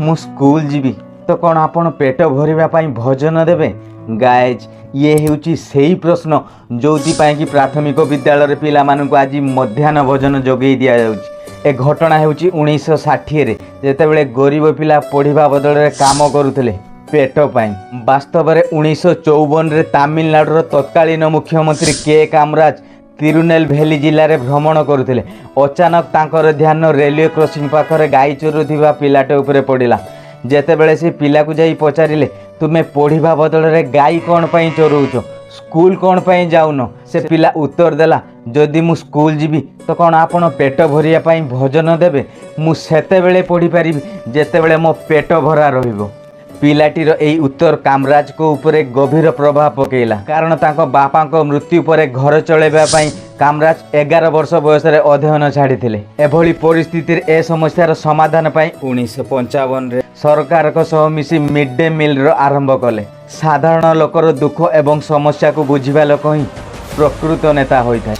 मु स्कूल जीवी तो कौन आपण पेट भरिबा पई भोजन देबे। गाइज ये हेउची सेही प्रश्न जोथिपाई कि प्राथमिक विद्यालय पिला मानकु आज मध्याह्न भोजन जोगई दिया जाउची। ए घटना हेउची 1960 रे जेतेबेले गरीब पिला पढ़िबा बदल रे काम करुथिले पेट पाई। वास्तव में 1954 रे तमिलनाडुर तत्कालीन मुख्यमंत्री के कामराज तिरुनेलवेली जिले में भ्रमण करुथिले। अचानक तांकर ध्यान रेलवे क्रॉसिंग पाखरे गाई चोरुथिबा पिलाटे उपरे पड़िला। जेतेबेले से पिला को जाई पचारिले तुमे पढ़िबा बदल रे गाई कौन पाई चोरौछ, स्कूल कौन पाई जाउन। से पिला उत्तर देला जदि मु स्कूल जीवी तो कौन आपण पेट भरिया पाई भोजन देबे। मु सेतेबेले पढ़ी पारिबी जेतेबेले मो पेट भरा रहिबो। पिलाटीर एई उत्तर कामराज को उपरे गभीर प्रभाव पकेला, कारण तांको बापा को मृत्यु पर घर चलेबा पई कामराज 11 वर्ष बयस रे अध्ययन छाड़ीथिले। एभली परिस्थिति रे ए समस्यार समाधान पई 1955 रे सरकार को सह मिसी मिड डे मील रो आरंभ कले। साधारण लोकर दुख एवं समस्या को बुझिबा लोक ही प्रकृत नेता होइथाय।